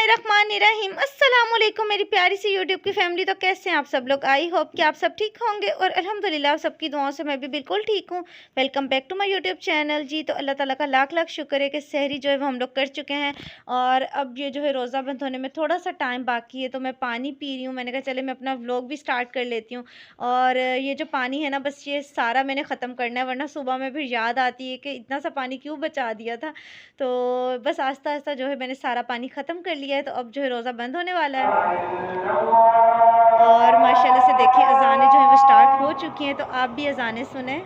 बिस्मिल्लाहिर्रहमानिर्रहीम। अस्सलाम वालेकुम मेरी प्यारी सी यूट्यूब की फैमिली। तो कैसे हैं आप सब लोग? आई होप कि आप सब ठीक होंगे और अल्हम्दुलिल्लाह आप सबकी दुआओं से मैं भी बिल्कुल ठीक हूँ। Welcome back to my YouTube channel. जी तो अल्लाह ताला का लाख लाख शुक्र है कि सहरी जो है वो हम लोग कर चुके हैं और अब ये जो है रोज़ा बंद होने में थोड़ा सा टाइम बाकी है, तो मैं पानी पी रही हूँ। मैंने कहा चले मैं अपना व्लॉग भी स्टार्ट कर लेती हूँ। और ये जो पानी है ना, बस ये सारा मैंने ख़त्म करना है, वरना सुबह में फिर याद आती है कि इतना सा पानी क्यों बचा दिया था। तो बस आस्ता-आस्ता जो है मैंने सारा पानी ख़त्म कर लिया है, तो अब जो है रोज़ा बंद होने वाला है। और माशाल्लाह से देखिए अज़ानें जो हैं वो स्टार्ट हो चुकी हैं, तो आप भी अज़ानें सुनें।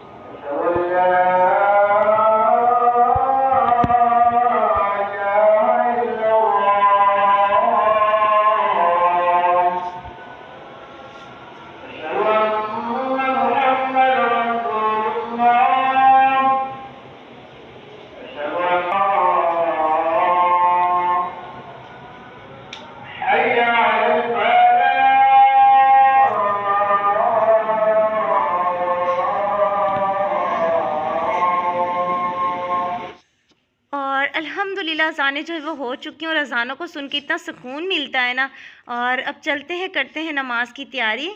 और अल्हम्दुलिल्लाह अज़ानें जो है वो हो चुकी हैं और अज़ानों को सुन के इतना सुकून मिलता है ना। और अब चलते हैं, करते हैं नमाज की तैयारी।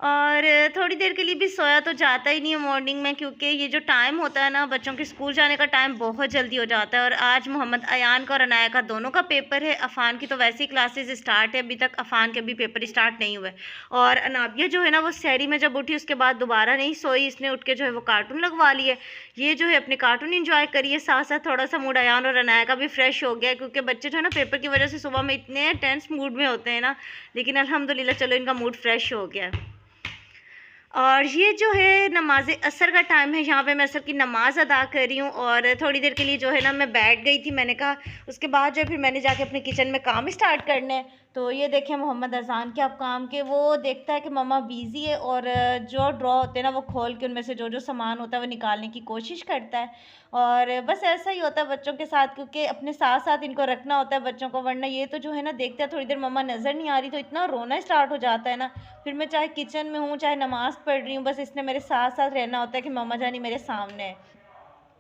और थोड़ी देर के लिए भी सोया तो जाता ही नहीं है मॉर्निंग में, क्योंकि ये जो टाइम होता है ना बच्चों के स्कूल जाने का टाइम बहुत जल्दी हो जाता है। और आज मोहम्मद अयान का और अनाया का दोनों का पेपर है। अफ़ान की तो वैसे ही क्लासेस स्टार्ट है, अभी तक अफ़ान के भी पेपर स्टार्ट नहीं हुए। और अनाबिया जो है ना वो सहरी में जब उठी उसके बाद दोबारा नहीं सोई, इसने उठ के जो है वो कार्टून लगवा लिए। ये जो है अपने कार्टून इंजॉय करिए, साथ साथ थोड़ा सा मूड अयान और अनाया का भी फ्रेश हो गया, क्योंकि बच्चे जो है ना पेपर की वजह से सुबह में इतने टेंस मूड में होते हैं ना, लेकिन अल्हम्दुलिल्लाह चलो इनका मूड फ्रेश हो गया है। और ये जो है नमाज असर का टाइम है, यहाँ पे मैं असर की नमाज़ अदा कर रही हूँ। और थोड़ी देर के लिए जो है ना मैं बैठ गई थी, मैंने कहा उसके बाद जो है फिर मैंने जाके अपने किचन में काम स्टार्ट करने हैं। तो ये देखें मोहम्मद अज़ान के अब काम के, वो देखता है कि मम्मा बिज़ी है और जो ड्रॉ होते हैं ना वो खोल के उनमें से जो जो सामान होता है वो निकालने की कोशिश करता है। और बस ऐसा ही होता है बच्चों के साथ, क्योंकि अपने साथ साथ इनको रखना होता है बच्चों को, वरना ये तो जो है ना देखते हैं थोड़ी देर मम्मा नज़र नहीं आ रही तो इतना रोना स्टार्ट हो जाता है ना। फिर मैं चाहे किचन में हूँ चाहे नमाज़ पढ़ रही हूँ, बस इसने मेरे साथ साथ रहना होता है कि मम्मा जानी मेरे सामने है।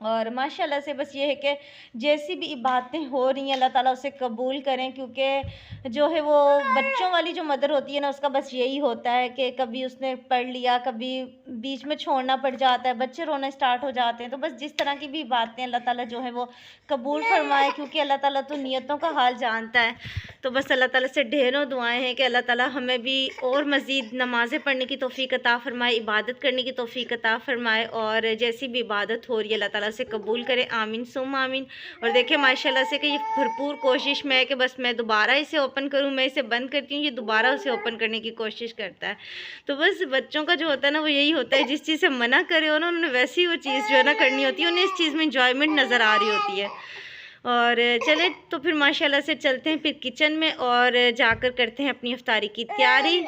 और माशाल्लाह से बस ये है कि जैसी भी इबादतें हो रही हैं अल्लाह ताला उसे कबूल करें, क्योंकि जो है वो बच्चों वाली जो मदर होती है ना उसका बस यही होता है कि कभी उसने पढ़ लिया, कभी बीच में छोड़ना पड़ जाता है, बच्चे रोना स्टार्ट हो जाते हैं। तो बस जिस तरह की भी बातें अल्लाह ताला जो है वो कबूल फरमाए, क्योंकि अल्लाह ताला तो नियतों का हाल जानता है। तो बस अल्लाह ताला से ढेरों दुआएं हैं कि अल्लाह ताला हमें भी और मज़ीद नमाज़ें पढ़ने की तौफ़ीक अता फ़रमाए, इबादत करने की तौफ़ीक अता फ़रमाए, और जैसी भी इबादत हो रही है अल्लाह ताला से कबूल करे, आमीन सुम आमीन। और देखिए माशाल्लाह से कि ये भरपूर कोशिश में है कि बस मैं दोबारा इसे ओपन करूँ, मैं इसे बंद करती हूँ, ये दोबारा उसे ओपन करने की कोशिश करता है। तो बस बच्चों का जो होता है ना वो यही होता है, जिस चीज़ से मना करे हो ना उन्होंने वैसी वो चीज़ जो है ना करनी होती है, उन्हें इस चीज़ में इंजॉयमेंट नज़र आ रही होती है। और चले तो फिर माशाल्लाह से चलते हैं फिर किचन में और जाकर करते हैं अपनी इफ्तारी की तैयारी।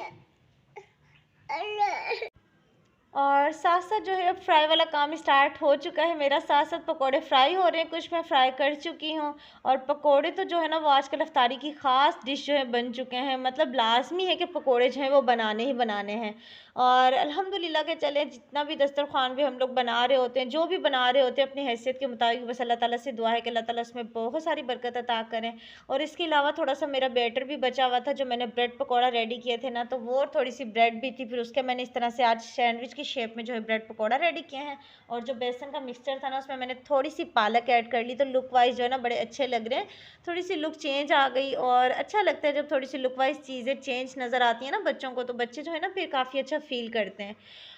और साथ साथ जो है अब फ्राई वाला काम स्टार्ट हो चुका है मेरा, साथ साथ पकोड़े फ्राई हो रहे हैं, कुछ मैं फ्राई कर चुकी हूँ। और पकोड़े तो जो है ना वो आजकल इफ्तारी की ख़ास डिश जो है बन चुके हैं, मतलब लाजमी है कि पकोड़े जो हैं वो बनाने ही बनाने हैं। और अल्हम्दुलिल्लाह के चले जितना भी दस्तरखान भी हम लोग बना रहे होते हैं, जो भी बना रहे होते हैं अपनी हैसियत के मुताबिक, बस अल्लाह ताला से दुआ है कि अल्लाह ताला उसमें बहुत सारी बरकत अता करें। और इसके अलावा थोड़ा सा मेरा बैटर भी बचा हुआ था, जो मैंने ब्रेड पकौड़ा रेडी किए थे ना, तो वो थोड़ी सी ब्रेड भी थी, फिर उसके मैंने इस तरह से आज सैंडविच की शेप में जो है ब्रेड पकौड़ा रेडी किए हैं। और जो बेसन का मिक्सचर था ना उसमें मैंने थोड़ी सी पालक ऐड कर ली, तो लुक वाइज जो है ना बड़े अच्छे लग रहे हैं, थोड़ी सी लुक चेंज आ गई। और अच्छा लगता है जब थोड़ी सी लुक वाइज चीज़ें चेंज नज़र आती हैं ना बच्चों को, तो बच्चे जो है ना फिर काफ़ी अच्छा फील करते हैं।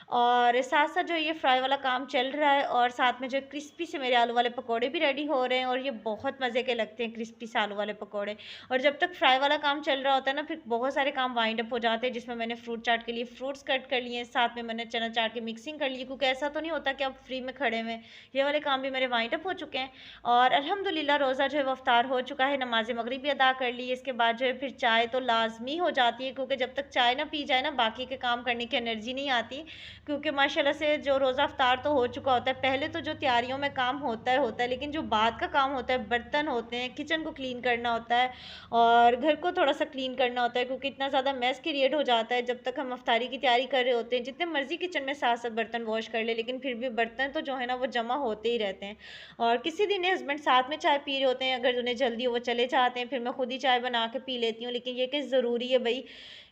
और साथ साथ जो ये फ्राई वाला काम चल रहा है, और साथ में जो क्रिस्पी से मेरे आलू वाले पकोड़े भी रेडी हो रहे हैं, और ये बहुत मज़े के लगते हैं क्रिस्पी से आलू वाले पकोड़े। और जब तक फ्राई वाला काम चल रहा होता है ना फिर बहुत सारे काम वाइंड अप हो जाते हैं, जिसमें मैंने फ्रूट चाट के लिए फ्रूट्स कट कर लिए, साथ में मैंने चना चाट की मिक्सिंग कर ली, क्योंकि ऐसा तो नहीं होता कि आप फ्री में खड़े हुए, ये वाले काम भी मेरे वाइंड अप हो चुके हैं। और अल्हम्दुलिल्लाह रोज़ा जो है वो अफ्तार हो चुका है, नमाज मगरिब भी अदा कर ली। इसके बाद जो है फिर चाय तो लाजमी हो जाती है, क्योंकि जब तक चाय ना पी जाए ना बाकी के काम करने की एनर्जी नहीं आती। क्योंकि माशाल्लाह से जो रोज़ा अफ्तार तो हो चुका होता है, पहले तो जो तैयारियों में काम होता है, लेकिन जो बाद का काम होता है, बर्तन होते हैं, किचन को क्लीन करना होता है और घर को थोड़ा-सा क्लीन करना होता है, क्योंकि इतना ज़्यादा मेस क्रिएट हो जाता है जब तक हम अफ्तारी की तैयारी कर रहे होते हैं। जितने मर्ज़ी किचन में साथ-साथ बर्तन वॉश कर लें, लेकिन फिर भी बर्तन तो जो है ना वो जमा होते ही रहते हैं। और किसी दिन हस्बैंड साथ में चाय पी रहे होते हैं, अगर उन्हें जल्दी हो वो चले जाते हैं, फिर मैं खुद ही चाय बना के पी लेती हूँ। लेकिन ये कि ज़रूरी है भई,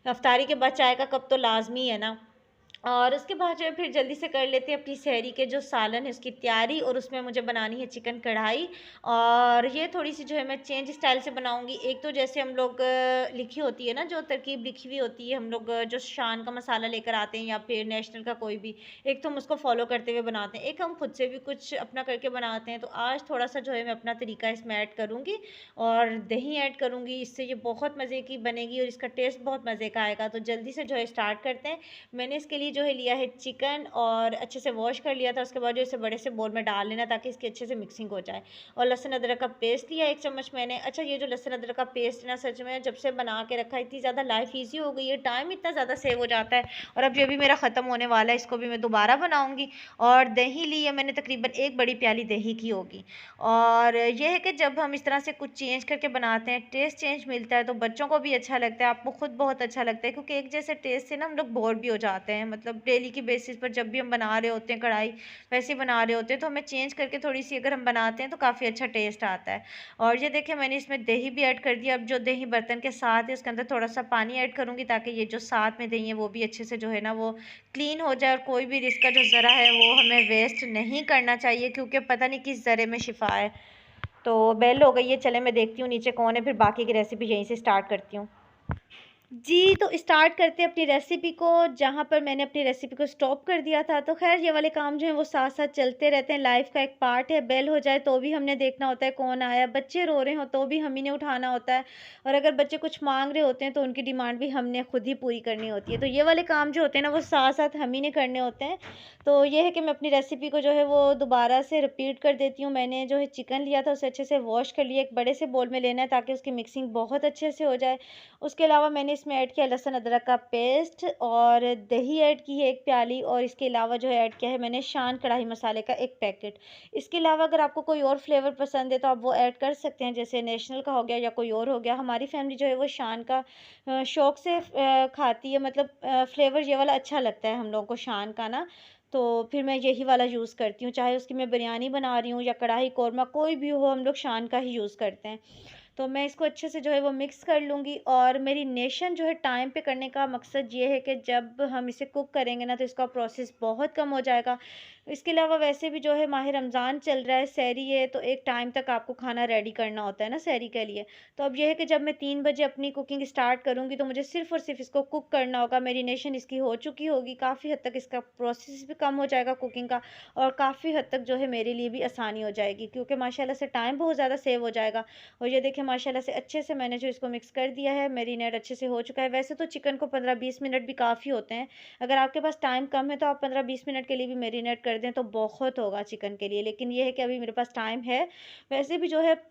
अफ्तारी के बाद चाय का कप तो लाज़मी है ना। और उसके बाद जो है फिर जल्दी से कर लेते हैं अपनी सहरी के जो सालन है उसकी तैयारी, और उसमें मुझे बनानी है चिकन कढ़ाई। और ये थोड़ी-सी जो है मैं चेंज स्टाइल से बनाऊँगी। एक तो जैसे हम लोग लिखी होती है ना, जो तरकीब लिखी हुई होती है, हम लोग जो शान का मसाला लेकर आते हैं या फिर नेशनल का कोई भी, एक तो हम उसको फ़ॉलो करते हुए बनाते हैं, एक हम खुद से भी कुछ अपना करके बनाते हैं। तो आज थोड़ा-सा जो है मैं अपना तरीका इसमें ऐड करूँगी और दही ऐड करूँगी, इससे ये बहुत मज़े की बनेगी और इसका टेस्ट बहुत मज़े का आएगा। तो जल्दी से जो है स्टार्ट करते हैं। मैंने इसके लिए जो है लिया है चिकन और अच्छे से वॉश कर लिया था। उसके बाद जो इसे बड़े से बोल में डाल लेना ताकि इसकी अच्छे से मिक्सिंग हो जाए। और लहसुन अदरक का पेस्ट लिया 1 चम्मच मैंने। अच्छा, ये जो लहसुन अदरक का पेस्ट ना, सच में जब से बना के रखा है इतनी ज़्यादा लाइफ ईज़ी हो गई है, टाइम इतना ज़्यादा सेव हो जाता है। और अब ये भी मेरा ख़त्म होने वाला है, इसको भी मैं दोबारा बनाऊँगी। और दही ली है मैंने, तकरीबन 1 बड़ी प्याली दही की होगी। और ये है कि जब हम इस तरह से कुछ चेंज करके बनाते हैं, टेस्ट चेंज मिलता है, तो बच्चों को भी अच्छा लगता है, आपको खुद बहुत अच्छा लगता है, क्योंकि एक जैसे टेस्ट से ना हम लोग बोर भी हो जाते हैं। मतलब डेली की बेसिस पर जब भी हम बना रहे होते हैं कढ़ाई, वैसे ही बना रहे होते हैं, तो हमें चेंज करके थोड़ी सी अगर हम बनाते हैं तो काफ़ी अच्छा टेस्ट आता है। और ये देखिए मैंने इसमें दही भी ऐड कर दिया। अब जो दही बर्तन के साथ है उसके अंदर थोड़ा सा पानी ऐड करूँगी, ताकि ये जो साथ में दही है वो भी अच्छे से जो है ना वो क्लीन हो जाए, और कोई भी इसका जो ज़रा है वो हमें वेस्ट नहीं करना चाहिए, क्योंकि पता नहीं किस ज़रे में शिफा है। तो बेल हो गई है, चले मैं देखती हूँ नीचे कौन है, फिर बाकी की रेसिपी यहीं से स्टार्ट करती हूँ। जी, तो स्टार्ट करते हैं अपनी रेसिपी को, जहाँ पर मैंने अपनी रेसिपी को स्टॉप कर दिया था। तो ख़ैर ये वाले काम जो हैं वो साथ-साथ चलते रहते हैं, लाइफ़ का एक पार्ट है। बेल हो जाए तो भी हमने देखना होता है कौन आया, बच्चे रो रहे हों तो भी हम ही ने उठाना होता है, और अगर बच्चे कुछ माँग रहे होते हैं तो उनकी डिमांड भी हमने खुद ही पूरी करनी होती है। तो ये वाले काम जो होते हैं ना वो साथ-साथ हम ही ने करने होते हैं। तो ये है कि मैं अपनी रेसिपी को जो है वो दोबारा से रिपीट कर देती हूँ। मैंने जो है चिकन लिया था उसे अच्छे से वॉश कर लिया, एक बड़े से बोल में लेना है ताकि उसकी मिक्सिंग बहुत अच्छे से हो जाए। उसके अलावा मैंने इसमें ऐड किया लहसुन अदरक का पेस्ट, और दही ऐड की है 1 प्याली, और इसके अलावा जो है ऐड किया है मैंने शान कढ़ाई मसाले का 1 पैकेट। इसके अलावा अगर आपको कोई और फ्लेवर पसंद है तो आप वो ऐड कर सकते हैं, जैसे नेशनल का हो गया या कोई और हो गया। हमारी फैमिली जो है वो शान का शौक से खाती है, मतलब फ्लेवर ये वाला अच्छा लगता है हम लोगों को शान का ना। तो फिर मैं यही वाला यूज़ करती हूँ, चाहे उसकी मैं बिरयानी बना रही हूँ या कढ़ाई कोरमा कोई भी हो, हम लोग शान का ही यूज़ करते हैं। तो मैं इसको अच्छे से जो है वो मिक्स कर लूँगी, और मैरिनेशन जो है टाइम पे करने का मकसद ये है कि जब हम इसे कुक करेंगे ना तो इसका प्रोसेस बहुत कम हो जाएगा। इसके अलावा वैसे भी जो है माह रमज़ान चल रहा है, सहरी है, तो एक टाइम तक आपको खाना रेडी करना होता है ना सहरी के लिए। तो अब ये है कि जब मैं 3 बजे अपनी कुकिंग स्टार्ट करूँगी तो मुझे सिर्फ़ और सिर्फ़ इसको कुक करना होगा। मैरिनेशन इसकी हो चुकी होगी, काफ़ी हद तक इसका प्रोसेस भी कम हो जाएगा कुकिंग का, और काफ़ी हद तक जो है मेरे लिए भी आसानी हो जाएगी, क्योंकि माशाल्लाह से टाइम बहुत ज़्यादा सेव हो जाएगा। और ये देखिए माशाल्लाह से अच्छे से मैंने जो इसको मिक्स कर दिया है, मैरिनेट अच्छे से हो चुका है। वैसे तो चिकन को 15-20 मिनट भी काफ़ी होते हैं। अगर आपके पास टाइम कम है तो आप 15-20 मिनट के लिए भी मैरिनेट कर दें तो बहुत होगा चिकन के लिए। लेकिन ये है कि अभी मेरे पास टाइम है। वैसे भी जो है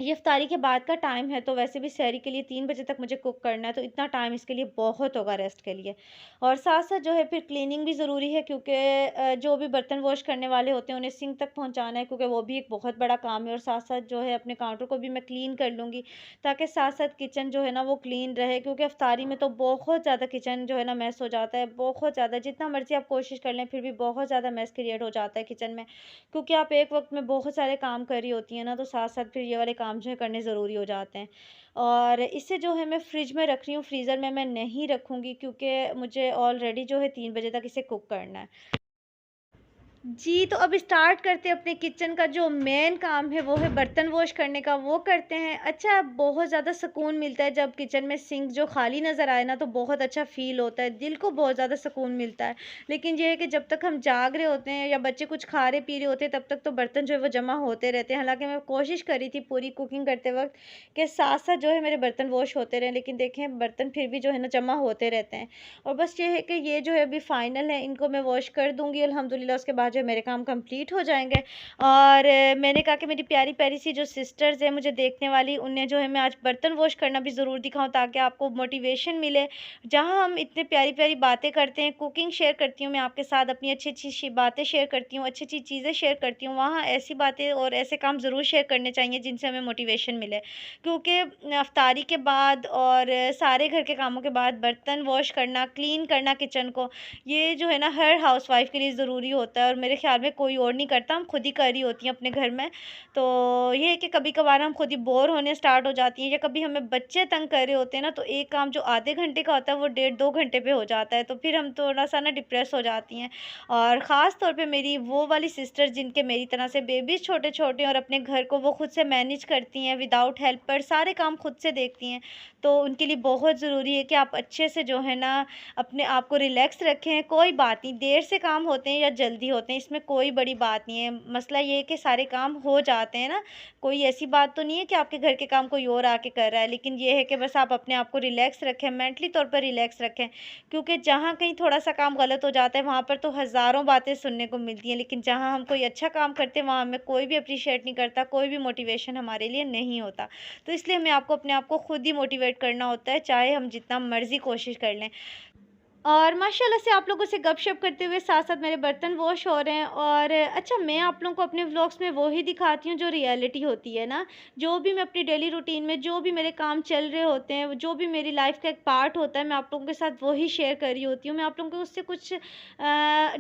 ये इफ्तारी के बाद का टाइम है, तो वैसे भी सहरी के लिए 3 बजे तक मुझे कुक करना है, तो इतना टाइम इसके लिए बहुत होगा रेस्ट के लिए। और साथ-साथ जो है फिर क्लीनिंग भी ज़रूरी है, क्योंकि जो भी बर्तन वॉश करने वाले होते हैं उन्हें सिंक तक पहुँचाना है, क्योंकि वो भी एक बहुत बड़ा काम है। और साथ-साथ जो है अपने काउंटर को भी मैं क्लीन कर लूँगी, ताकि साथ-साथ किचन जो है ना वो क्लीन रहे, क्योंकि इफ्तारी में तो बहुत ज़्यादा किचन जो है ना मेस हो जाता है, बहुत ज़्यादा। जितना मर्ज़ी आप कोशिश कर लें फिर भी बहुत ज़्यादा मेस क्रिएट हो जाता है किचन में, क्योंकि आप एक वक़्त में बहुत सारे काम कर रही होती हैं ना, तो साथ-साथ फिर ये वाले काम जो है करने ज़रूरी हो जाते हैं। और इसे जो है मैं फ्रिज में रख रही हूँ, फ्रीज़र में मैं नहीं रखूँगी, क्योंकि मुझे ऑलरेडी जो है 3 बजे तक इसे कुक करना है। जी, तो अब स्टार्ट करते हैं अपने किचन का जो मेन काम है वो है बर्तन वॉश करने का, वो करते हैं। अच्छा, बहुत ज़्यादा सुकून मिलता है जब किचन में सिंक जो खाली नज़र आए ना, तो बहुत अच्छा फ़ील होता है, दिल को बहुत ज़्यादा सुकून मिलता है। लेकिन ये है कि जब तक हम जाग रहे होते हैं या बच्चे कुछ खा रहे पी रहे होते हैं तब तक तो बर्तन जो है वो जमा होते रहते हैं। हालाँकि मैं कोशिश कर रही थी पूरी कुकिंग करते वक़्त कि साथ-साथ जो है मेरे बर्तन वॉश होते रहें, लेकिन देखें बर्तन फिर भी जो है ना जमा होते रहते हैं। और बस ये है कि ये जो है अभी फ़ाइनल है, इनको मैं वॉश कर दूँगी अल्हम्दुलिल्लाह। उसके बाद बाद जो मेरे काम कंप्लीट हो जाएंगे। और मैंने कहा कि मेरी प्यारी प्यारी सी जो सिस्टर्स हैं मुझे देखने वाली, उन्हें जो है मैं आज बर्तन वॉश करना भी ज़रूर दिखाऊं ताकि आपको मोटिवेशन मिले। जहाँ हम इतने प्यारी प्यारी बातें करते हैं, कुकिंग शेयर करती हूँ मैं आपके साथ, अपनी अच्छी अच्छी बातें शेयर करती हूँ, अच्छी अच्छी चीज़ें शेयर करती हूँ, वहाँ ऐसी बातें और ऐसे काम ज़रूर शेयर करने चाहिए जिनसे हमें मोटिवेशन मिले। क्योंकि अफ्तारी के बाद और सारे घर के कामों के बाद बर्तन वॉश करना, क्लीन करना किचन को, ये जो है ना हर हाउसवाइफ़ के लिए ज़रूरी होता है और मेरे ख़्याल में कोई और नहीं करता, हम खुद ही कर रही होती हैं अपने घर में। तो ये है कि कभी-कभार हम खुद ही बोर होने स्टार्ट हो जाती हैं या कभी हमें बच्चे तंग कर रहे होते हैं ना, तो एक काम जो आधे घंटे का होता है वो डेढ़ 2 घंटे पे हो जाता है, तो फिर हम थोड़ा-सा ना डिप्रेस हो जाती हैं। और ख़ास तौर पे मेरी वो वाली सिस्टर जिनके मेरी तरह से बेबीज़ छोटे-छोटे और अपने घर को वो खुद से मैनेज करती हैं विदाउट हेल्पर, सारे काम खुद से देखती हैं, तो उनके लिए बहुत ज़रूरी है कि आप अच्छे से जो है ना अपने आप को रिलैक्स रखें। कोई बात नहीं, देर से काम होते हैं या जल्दी होते हैं, इसमें कोई बड़ी बात नहीं है। मसला ये है कि सारे काम हो जाते हैं ना, कोई ऐसी बात तो नहीं है कि आपके घर के काम कोई और आके कर रहा है, लेकिन ये है कि बस आप अपने आप को रिलैक्स रखें, मेंटली तौर पर रिलैक्स रखें। क्योंकि जहाँ कहीं थोड़ा-सा काम गलत हो जाता है, वहाँ पर तो हज़ारों बातें सुनने को मिलती हैं, लेकिन जहाँ हम कोई अच्छा काम करते हैं, वहाँ हमें कोई भी एप्रिशिएट नहीं करता, कोई भी मोटिवेशन हमारे लिए नहीं होता। तो इसलिए हमें आपको अपने आप को खुद ही मोटिवेट करना होता है, चाहे हम जितना मर्ज़ी कोशिश कर लें। और माशाल्लाह से आप लोगों से गपशप करते हुए साथ-साथ मेरे बर्तन वॉश हो रहे हैं। और अच्छा, मैं आप लोगों को अपने व्लॉग्स में वो ही दिखाती हूँ जो रियलिटी होती है ना, जो भी मैं अपनी डेली रूटीन में जो भी मेरे काम चल रहे होते हैं, जो भी मेरी लाइफ़ का एक पार्ट होता है, मैं आप लोगों के साथ वो ही शेयर कर रही होती हूँ। मैं आप लोगों को उससे कुछ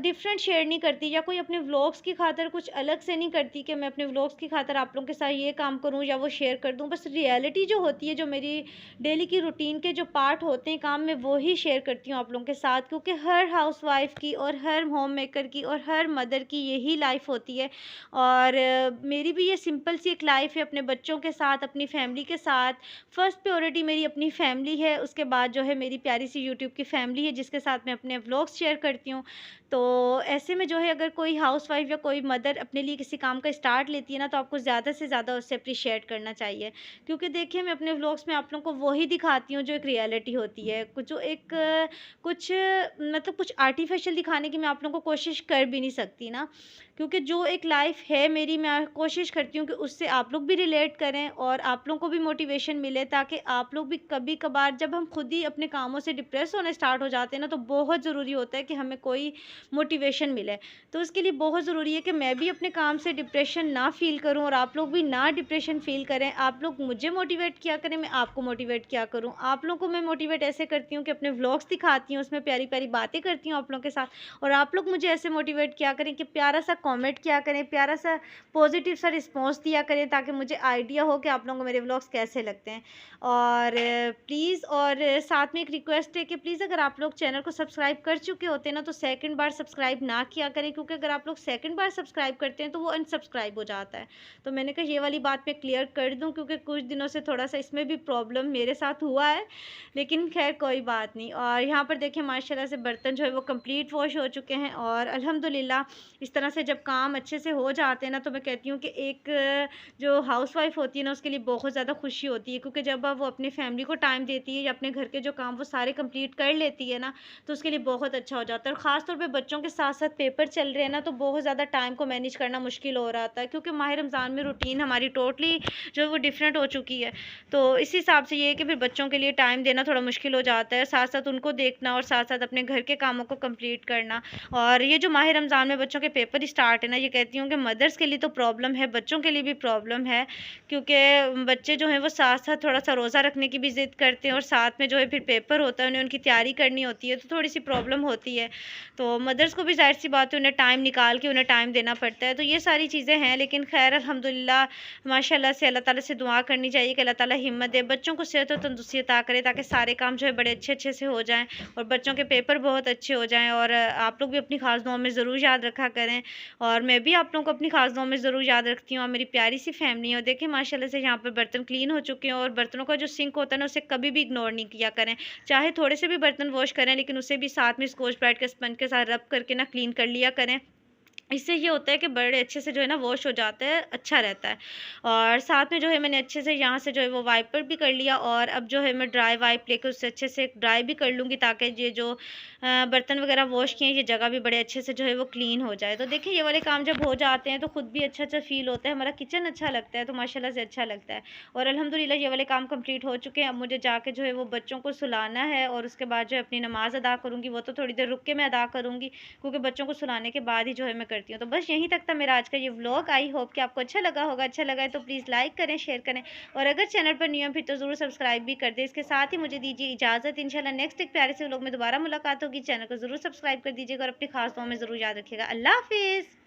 डिफरेंट शेयर नहीं करती या कोई अपने व्लॉग्स की खातिर कुछ अलग से नहीं करती कि मैं अपने व्लॉग्स की खातिर आप लोगों के साथ ये काम करूँ या वो शेयर कर दूँ। बस रियलिटी जो होती है, जो मेरी डेली की रूटीन के जो पार्ट होते हैं काम में, वो ही शेयर करती हूँ आप लोगों के साथ। क्योंकि हर हाउसवाइफ़ की और हर होम मेकर की और हर मदर की यही लाइफ होती है। और मेरी भी ये सिंपल सी एक लाइफ है अपने बच्चों के साथ, अपनी फैमिली के साथ। फर्स्ट प्रायोरिटी मेरी अपनी फैमिली है, उसके बाद जो है मेरी प्यारी सी यूट्यूब की फैमिली है जिसके साथ मैं अपने व्लॉग्स शेयर करती हूँ। तो ऐसे में जो है अगर कोई हाउसवाइफ़ या कोई मदर अपने लिए किसी काम का स्टार्ट लेती है ना, तो आपको ज़्यादा से ज़्यादा उससे अप्रिशिएट करना चाहिए। क्योंकि देखिए, मैं अपने व्लॉग्स में आप लोगों को वही दिखाती हूँ जो एक रियलिटी होती है। कुछ जो एक कुछ मतलब कुछ आर्टिफ़िशियल दिखाने की मैं आप लोगों को कोशिश कर भी नहीं सकती ना। क्योंकि जो एक लाइफ़ है मेरी, मैं कोशिश करती हूँ कि उससे आप लोग भी रिलेट करें और आप लोगों को भी मोटिवेशन मिले, ताकि आप लोग भी कभी-कभार जब हम खुद ही अपने कामों से डिप्रेस होने स्टार्ट हो जाते हैं ना, तो बहुत ज़रूरी होता है कि हमें कोई मोटिवेशन मिले। तो उसके लिए बहुत ज़रूरी है कि मैं भी अपने काम से डिप्रेशन ना फ़ील करूँ और आप लोग भी ना डिप्रेशन फ़ील करें। आप लोग मुझे मोटिवेट किया करें, मैं आपको मोटिवेट किया करूँ। आप लोगों को मैं मोटिवेट ऐसे करती हूँ कि अपने व्लॉग्स दिखाती हूँ, उसमें प्यारी-प्यारी बातें करती हूँ आप लोगों के साथ, और आप लोग मुझे ऐसे मोटिवेट किया करें कि प्यारा-सा कमेंट किया करें, प्यारा-सा पॉज़िटिव सा रिस्पॉन्स दिया करें, ताकि मुझे आइडिया हो कि आप लोगों को मेरे व्लॉग्स कैसे लगते हैं। और प्लीज़, और साथ में एक रिक्वेस्ट है कि प्लीज़ अगर आप लोग चैनल को सब्सक्राइब कर चुके होते हैं ना, तो सेकंड बार सब्सक्राइब ना किया करें, क्योंकि अगर आप लोग सेकंड बार सब्सक्राइब करते हैं तो वो अनसब्सक्राइब हो जाता है। तो मैंने कहा ये वाली बात मैं क्लियर कर दूं, क्योंकि कुछ दिनों से थोड़ा-सा इसमें भी प्रॉब्लम मेरे साथ हुआ है, लेकिन खैर कोई बात नहीं। और यहाँ पर देखिए माशाल्लाह से बर्तन जो है वो कंप्लीट वॉश हो चुके हैं। और अल्हम्दुलिल्लाह इस तरह से जब काम अच्छे से हो जाते हैं ना, तो मैं कहती हूँ कि एक जो हाउसवाइफ़ होती है ना, उसके लिए बहुत ज़्यादा खुशी होती है, क्योंकि जब वो अपनी फैमिली को टाइम देती है या अपने घर के जो काम वो सारे कंप्लीट कर लेती है ना, तो उसके लिए बहुत अच्छा हो जाता है। और ख़ास तौर पे बच्चों के साथ-साथ पेपर चल रहे हैं ना, तो बहुत ज़्यादा टाइम को मैनेज करना मुश्किल हो रहा था, क्योंकि माह रमज़ान में रूटीन हमारी टोटली जो है वो डिफरेंट हो चुकी है। तो इस हिसाब से ये है कि फिर बच्चों के लिए टाइम देना थोड़ा मुश्किल हो जाता है, साथ-साथ उनको देखना और साथ-साथ अपने घर के कामों को कंप्लीट करना। और ये जो माह रमज़ान में बच्चों के पेपर स्टार्ट है ना, ये कहती हूँ कि मदर्स के लिए तो प्रॉब्लम है, बच्चों के लिए भी प्रॉब्लम है, क्योंकि बच्चे जो हैं वो साथ-साथ थोड़ा-सा रोज़ा रखने की भी ज़िद करते हैं और साथ में जो है फिर पेपर होता है, उन्हें उनकी तैयारी करनी होती है, तो थोड़ी-सी प्रॉब्लम होती है। तो मदर्स को भी ज़ाहिर-सी बात है, उन्हें टाइम निकाल के उन्हें टाइम देना पड़ता है। तो ये सारी चीज़ें हैं, लेकिन ख़ैर अल्हम्दुलिल्लाह माशाल्लाह से अल्लाह ताला से दुआ करनी चाहिए कि अल्लाह ताला हिम्मत दे, बच्चों को सेहत और तंदुरुस्ती अता करे, ताकि सारे काम जो है बड़े अच्छे-अच्छे से हो जाएँ और बच्चों के पेपर बहुत अच्छे हो जाएँ। और आप लोग भी अपनी ख़ास दुआओं में ज़रूर याद रखा करें, और मैं भी आप लोगों को अपनी ख़ास दुआओं में ज़रूर याद रखती हूँ। और मेरी प्यारी सी फैमिली है, और देखिए माशाल्लाह से यहाँ पर बर्तन क्लीन हो चुके हैं, और बर्तनों का जो सिंक होता है ना, उसे कभी भी इग्नोर नहीं किया करें। चाहे थोड़े से भी बर्तन वॉश करें, लेकिन उसे भी साथ में स्कॉच ब्राइट के स्पंज के साथ रब करके ना क्लीन कर लिया करें, इससे ये होता है कि बड़े अच्छे से जो है ना वॉश हो जाता है, अच्छा रहता है। और साथ में जो है मैंने अच्छे से यहाँ से जो है वो वाइपर भी कर लिया, और अब जो है मैं ड्राई वाइप लेकर उससे अच्छे से ड्राई भी कर लूँगी, ताकि ये जो बर्तन वगैरह वॉश किए हैं ये जगह भी बड़े अच्छे से जो है वो क्लीन हो जाए। तो देखिए ये वाले काम जब हो जाते हैं तो खुद भी अच्छा-अच्छा फ़ील होता है, हमारा किचन अच्छा लगता है, तो माशाल्लाह से अच्छा लगता है। और अल्हम्दुलिल्लाह ये वाले काम कंप्लीट हो चुके हैं। अब मुझे जाके जो है वो बच्चों को सुलाना है, और उसके बाद जो है अपनी नमाज़ अदा करूँगी, वो तो थोड़ी देर रुक के मैं अदा करूँगी, क्योंकि बच्चों को सुलाने के बाद ही जो है मैं करती हूँ। तो बस यहीं तक था मेरा आज का ये व्लॉग। आई होप कि आपको अच्छा लगा होगा। अच्छा लगा है तो प्लीज़ लाइक करें, शेयर करें, और अगर चैनल पर न्यू हैं फिर तो ज़रूर सब्सक्राइब भी कर दें। इसके साथ ही मुझे दीजिए इजाज़त। इंशाल्लाह नेक्स्ट एक प्यारे से व्लॉग में दोबारा मुलाकात होगी। चैनल को ज़रूर सब्सक्राइब कर दीजिएगा और अपनी खास दुआ में ज़रूर याद रखिएगा। अल्लाह हाफ़िज़।